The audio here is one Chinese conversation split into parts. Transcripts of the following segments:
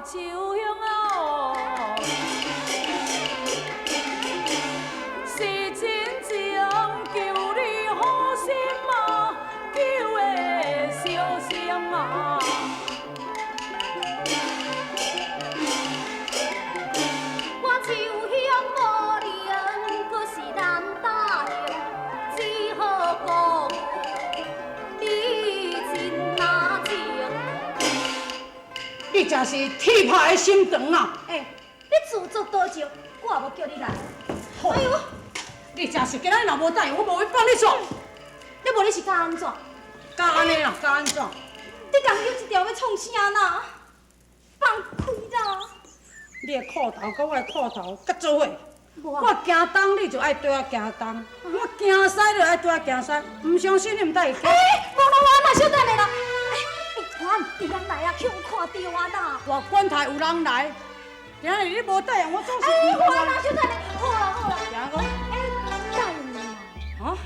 秋香哦，是真情求你好心啊，求的小心啊。我秋香无灵，可是难答应，只好讲你真难情。你真是铁拍的心肠啊！你自作多情，我也无叫你来。好，哎呦，你真是今仔日若无答应，我无要放你走。你无你是敢安怎？敢安尼啦，敢安怎？你讲有一条要创啥呐？放开啦！你的裤头甲我的裤头甲做伙，我我行东你就爱对我行东，我行西就爱对我行西。唔相信你唔带伊去。无我嘛小等下啦。团有人来啊，去我看到啊啦。我管他有人来，今日你无答应，我总是我啦，小等下，好啦好啦。行讲，答应你啊。啊，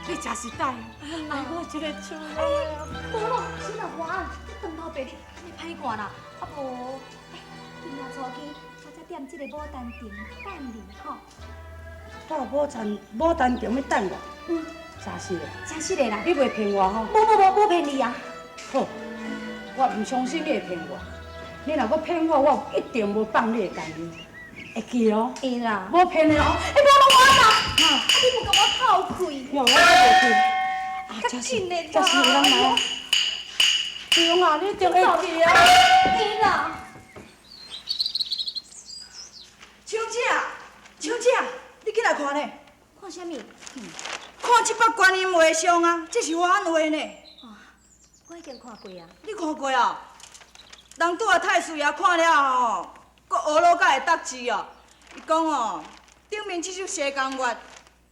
你真是答应，哎，我这个厝无咯，是啦，我你长头白你歹看啦，啊无，今仔初起，我才点这个牡丹亭等你吼。到牡丹亭要等我，真是的，真是的啦。你袂骗我吼？无骗你啊。好，我唔相信你会骗我。你若搁骗我，我一定无放你的干你。会记哦？会啦。无骗你哦。无我啦，你不甲我透开。有我袂骗。啊，较紧的啦。真是有人来啊！对啊，你一定会记啊。会啦。秋姐，你起来看呢？看啥物？看这幅观音画像啊，这是我画呢。我已经看过啊。你看过啊？人拄啊太师爷看了吼，搁学老甲会答字哦。伊讲哦，顶面这首西江月，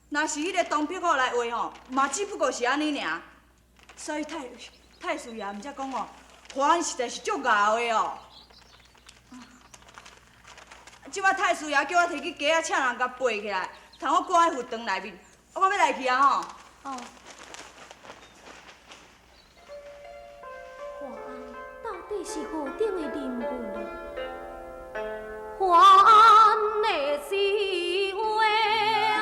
若是迄个东碧虎来画吼，嘛只不过是安尼尔。所以太师爷毋则讲哦，花实在是足熬的哦。即摆太师爷叫我摕去街仔请人甲背起来，通我挂在佛堂内面。我要来去啊吼。哦。华安到底是何等的人物？华安的是话啊，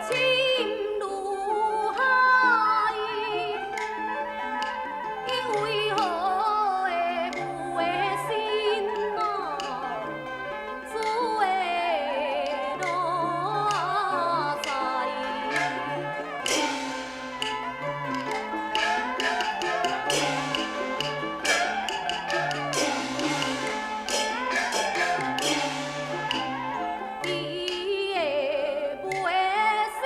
深如海，因为何会无的心啊？只会落在。伊的无的心，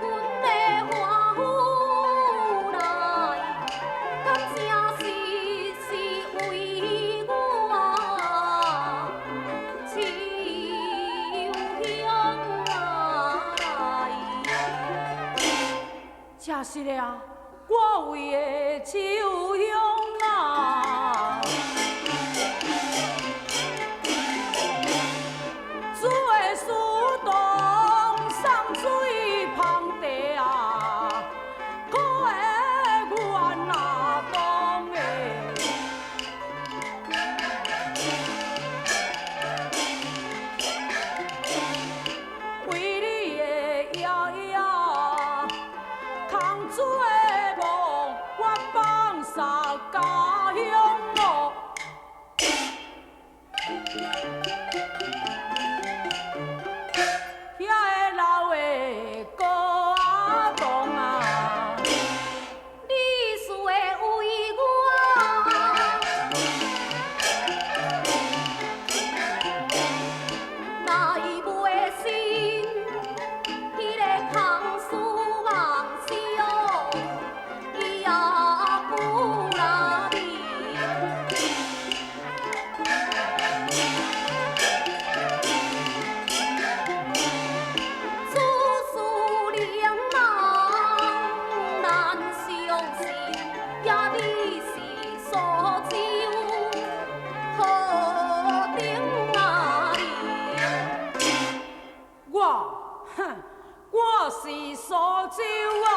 阮的欢呼来，敢正是为我秋香来。真是的啊，我为的秋香啊，做的事当送水旁地啊，苦的怨啊当的。为你的摇摇，空做梦，我放下家乡哦。遐个老的高阿公啊，你是会为我，那伊无的心，迄个空思妄想，伊也不拉你。自私良人难相信，也你是所求，何等啊你？我，哼，我是苏州哦，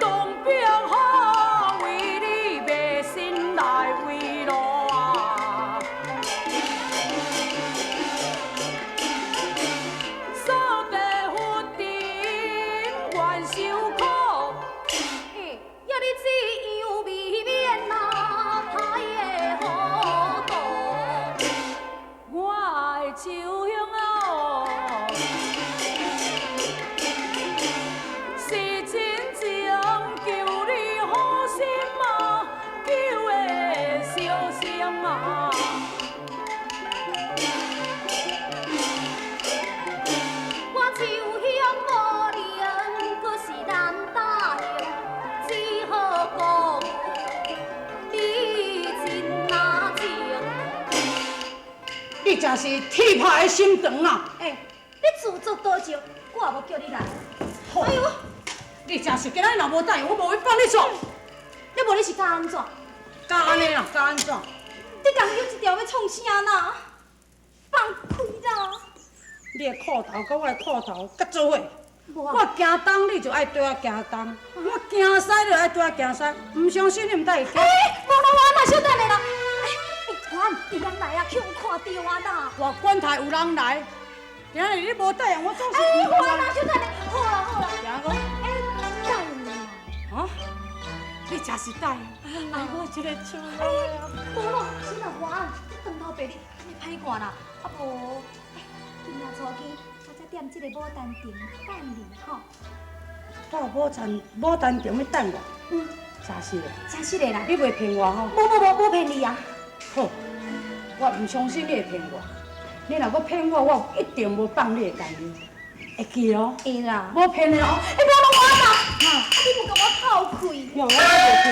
当兵好为你卖身来为路啊，扫地福田愿受苦。要你这样未免啊，太的好度。我的秋香哦，是真情求你好心啊，求的小心啊。我秋香无灵，可是难答应，只好讲你真难情。你真是铁拍的心肠啊！你自作多情，我也无叫你来。好哎呦，你真是今仔日若无答应，我无要放你走。你无你是敢安怎？敢安尼啦，敢安怎？你共有一条要创啥呐？放开啦！你的裤头甲我的裤头甲做伙。我我行东，你就爱对我行东；我行西，你就爱对我行西。唔相信你唔带伊行。无啦，我嘛小等下啦。团有人来啊，去我看到啊啦。我管他有人来，今日你无答应，我总是我啦，小等下，好啦好啦。行个。等你啊！你真是答应，爱我一个厝啊！无咯，先啦，我长头白你歹看啦，啊无，今仔初起，我才点这个牡丹亭等你吼。到牡丹亭要等我，真是的，真实的啦，你袂骗我吼？无骗你啊。好，我唔相信你会骗我。你若搁骗我，我一定无放你的干你。会记哦？会啦。无骗你哦。无啦我啦，你无甲我透开。有我袂记。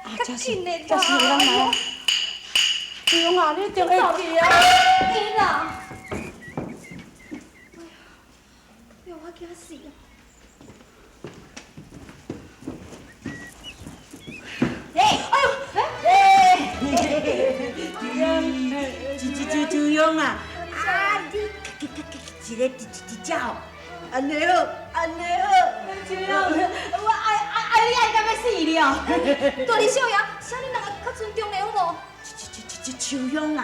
啊，较紧的啦。真是有人来啊！中啊，你一定会记啊！会啦。哎呦，我惊死啊！朱勇啊，你一个只哦，安尼好，安尼好，朱勇，我爱你爱到要死了。大日少爷，请你两个较尊重的好无？秋勇啊，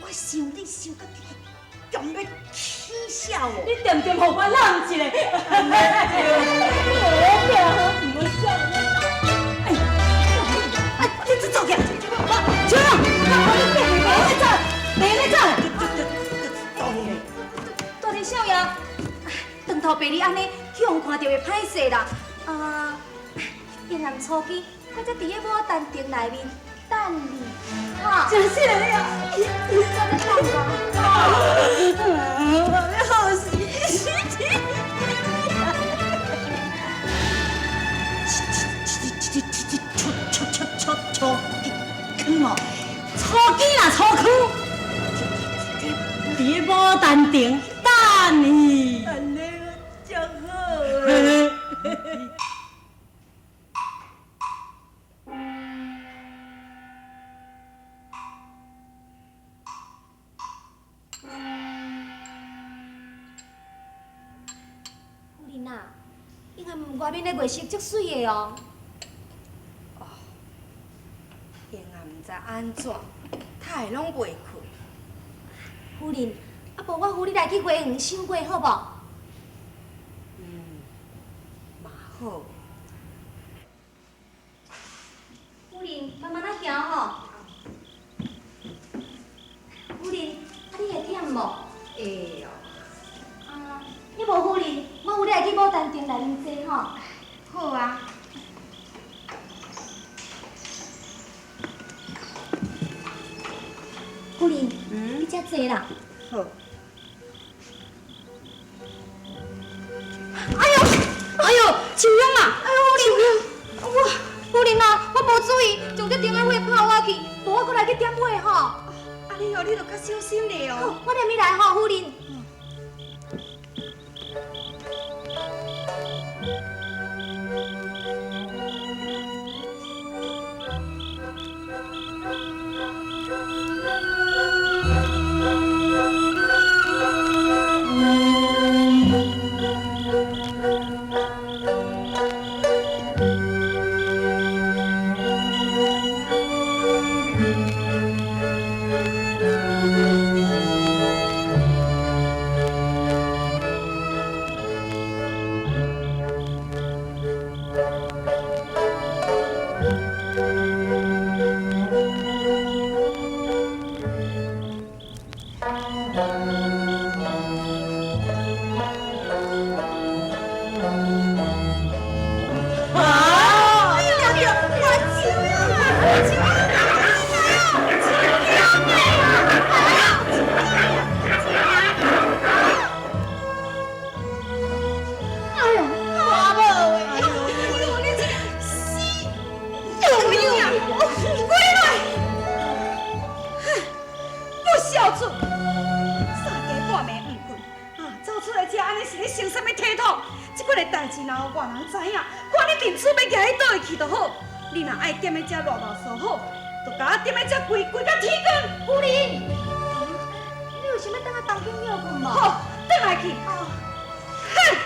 我想你想到强要起笑哦。你点点互我揽一个。你走起，秋勇，别来走，大日少爷，长头白你安尼，去人看到会歹势啦。明年初几，我才伫咧牡丹亭内面等你，哈。真是的呀！你等我。你好死！初几啦，初几？伫牡丹亭等你。安尼真好。夫人啊，因为外面的月色足水的哦。因也毋知安怎，太拢袂困。夫人，啊无我扶你来去花园赏花好无？嘛好。夫人，慢慢仔行吼。夫人，啊你会忝无？会哦。你无夫人，我扶你来去牡丹亭内面坐吼。好啊。夫人，你遮坐啦。好。哎呦，秋勇啊！哎呦，夫人，夫人啊，我无注意，将这顶的花抛下去，无我过来去点花吼。安尼哦，你著较小心咧哦。我念你来吼，夫人。外人知影，看你面子要举去倒位去就好。你若爱踮在遮热闹说好，就甲我踮在遮跪到天光。夫人，你有想要等我当兵了困无？好，转来去。哼。